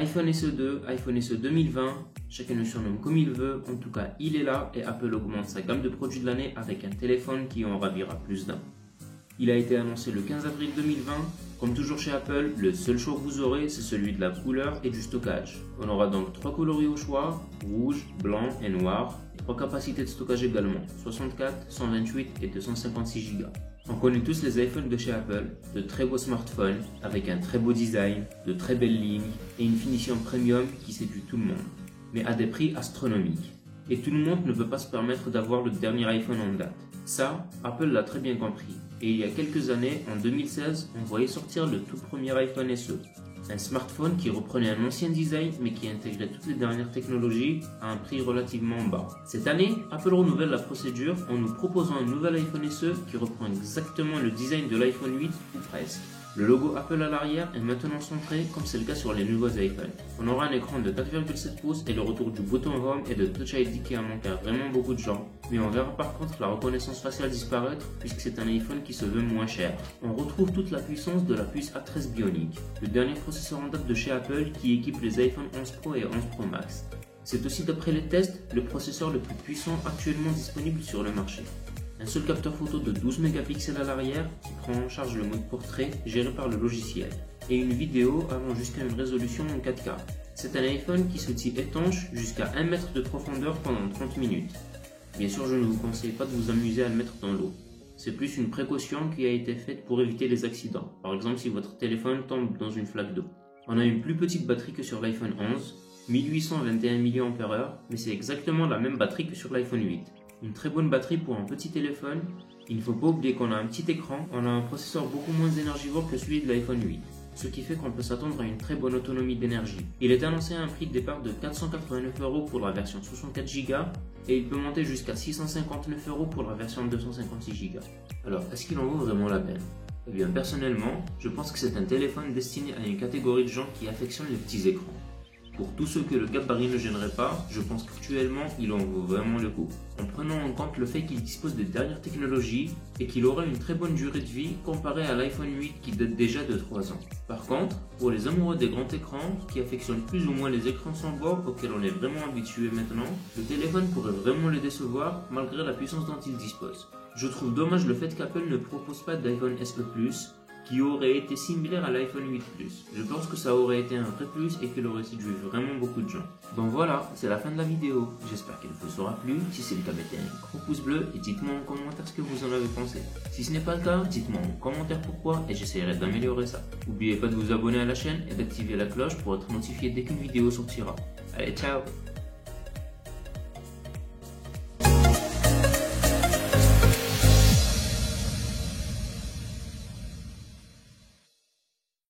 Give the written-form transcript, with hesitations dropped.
iPhone SE2, iPhone SE 2020, chacun le surnomme comme il veut, en tout cas il est là et Apple augmente sa gamme de produits de l'année avec un téléphone qui en ravira plus d'un. Il a été annoncé le 15 avril 2020, comme toujours chez Apple, le seul choix que vous aurez c'est celui de la couleur et du stockage. On aura donc 3 coloris au choix, rouge, blanc et noir, 3 capacités de stockage également, 64, 128 et 256 Go. On connaît tous les iPhones de chez Apple, de très beaux smartphones avec un très beau design, de très belles lignes et une finition premium qui séduit tout le monde, mais à des prix astronomiques. Et tout le monde ne peut pas se permettre d'avoir le dernier iPhone en date. Ça, Apple l'a très bien compris. Et il y a quelques années, en 2016, on voyait sortir le tout premier iPhone SE. Un smartphone qui reprenait un ancien design mais qui intégrait toutes les dernières technologies à un prix relativement bas. Cette année, Apple renouvelle la procédure en nous proposant un nouvel iPhone SE qui reprend exactement le design de l'iPhone 8 ou presque. Le logo Apple à l'arrière est maintenant centré comme c'est le cas sur les nouveaux iPhones. On aura un écran de 4,7 pouces et le retour du bouton Home et de Touch ID qui a manqué à vraiment beaucoup de gens. Mais on verra par contre la reconnaissance faciale disparaître puisque c'est un iPhone qui se veut moins cher. On retrouve toute la puissance de la puce A13 Bionic, le dernier processeur en date de chez Apple qui équipe les iPhone 11 Pro et 11 Pro Max. C'est aussi d'après les tests le processeur le plus puissant actuellement disponible sur le marché. Un seul capteur photo de 12 mégapixels à l'arrière qui prend en charge le mode portrait géré par le logiciel et une vidéo allant jusqu'à une résolution en 4K. C'est un iPhone qui se dit étanche jusqu'à 1 mètre de profondeur pendant 30 minutes. Bien sûr, je ne vous conseille pas de vous amuser à le mettre dans l'eau. C'est plus une précaution qui a été faite pour éviter les accidents, par exemple si votre téléphone tombe dans une flaque d'eau. On a une plus petite batterie que sur l'iPhone 11, 1821 mAh, mais c'est exactement la même batterie que sur l'iPhone 8. Une très bonne batterie pour un petit téléphone. Il ne faut pas oublier qu'on a un petit écran, on a un processeur beaucoup moins énergivore que celui de l'iPhone 8, ce qui fait qu'on peut s'attendre à une très bonne autonomie d'énergie. Il est annoncé à un prix de départ de 489 € pour la version 64 Go et il peut monter jusqu'à 659 € pour la version 256 Go. Alors, est-ce qu'il en vaut vraiment la peine? Eh bien, personnellement, je pense que c'est un téléphone destiné à une catégorie de gens qui affectionnent les petits écrans. Pour tous ceux que le gabarit ne gênerait pas, je pense qu'actuellement il en vaut vraiment le coup. En prenant en compte le fait qu'il dispose des dernières technologies et qu'il aura une très bonne durée de vie comparée à l'iPhone 8 qui date déjà de 3 ans. Par contre, pour les amoureux des grands écrans qui affectionnent plus ou moins les écrans sans bord auxquels on est vraiment habitué maintenant, le téléphone pourrait vraiment les décevoir malgré la puissance dont il dispose. Je trouve dommage le fait qu'Apple ne propose pas d'iPhone SE+, qui aurait été similaire à l'iPhone 8 Plus. Je pense que ça aurait été un vrai plus et qu'il aurait séduit vraiment beaucoup de gens. Donc voilà, c'est la fin de la vidéo. J'espère qu'elle vous aura plu. Si c'est le cas, mettez un gros pouce bleu et dites-moi en commentaire ce que vous en avez pensé. Si ce n'est pas le cas, dites-moi en commentaire pourquoi et j'essaierai d'améliorer ça. N'oubliez pas de vous abonner à la chaîne et d'activer la cloche pour être notifié dès qu'une vidéo sortira. Allez, ciao!